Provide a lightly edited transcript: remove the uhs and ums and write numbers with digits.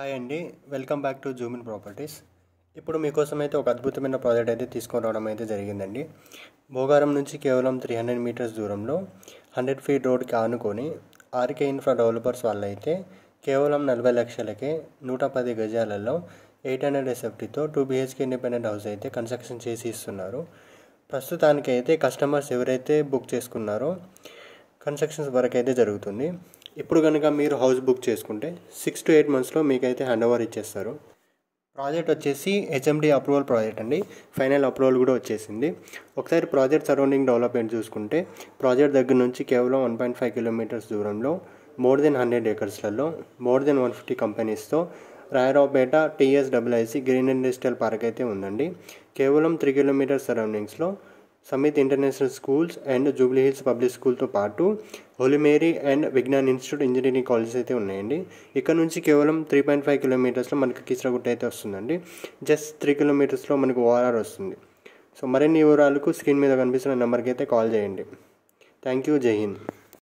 Hi అండి, welcome back to zoom in properties. ఇప్పుడు మీకోసం అయితే ఒక అద్భుతమైన ప్రాజెక్ట్ అయితే తీసుకొని రావడం అయితే జరిగిందండి. భోగారం నుంచి కేవలం 300 మీటర్స్ దూరంలో 100 ఫీట్ రోడ్కి ఆనుకొని ఆర్కే ఇన్ఫ్రా డెవలపర్స్ వాళ్ళైతే కేవలం 40 లక్షలకే 110 గజాలలో 800 SFTతో 2 BHK ఇండిపెండెంట్ హౌస్ అయితే కన్స్ట్రక్షన్ చేసి ఇస్తున్నారు. ప్రస్తుతానికి అయితే కస్టమర్స్ ఎవరైతే బుక్ చేసుకున్నారో కన్స్ట్రక్షన్స్ వరకు అయితే జరుగుతుంది. ఇప్పుడు కనుక మీరు హౌస్ బుక్ చేసుకుంటే 6 to 8 monthsలో మీకైతే హ్యాండ్ ఓవర్ ఇచ్చేస్తారు. ప్రాజెక్ట్ వచ్చేసి HMD అప్రూవల్ ప్రాజెక్ట్ అండి. ఫైనల్ అప్రూవల్ కూడా వచ్చేసింది. ఒకసారి ప్రాజెక్ట్ సరౌండింగ్ డెవలప్మెంట్ చూసుకుంటే ప్రాజెక్ట్ దగ్గర నుంచి కేవలం 1.5 kilometers దూరంలో మోర్ దెన్ 100 acresలలో మోర్ దెన్ 150 కంపెనీస్తో Rayaraopet TSIIC green industrial park అయితే ఉందండి. కేవలం 3 kilometers సరౌండింగ్స్లో Samit international schools and Jubilee Hills public స్కూల్తో పాటు Holy Mary and Vignan institute engineering colleges అయితే ఉన్నాయండి. ఇక్కడ నుంచి కేవలం 3.5 kilometersలో మనకు కీసరగుట్ట అయితే వస్తుందండి. జస్ట్ 3 kilometersలో మనకు ORR వస్తుంది. సో మరిన్ని వివరాలకు స్క్రీన్ మీద కనిపిస్తున్న నెంబర్కి అయితే కాల్ చేయండి. Thank you. జై హింద్.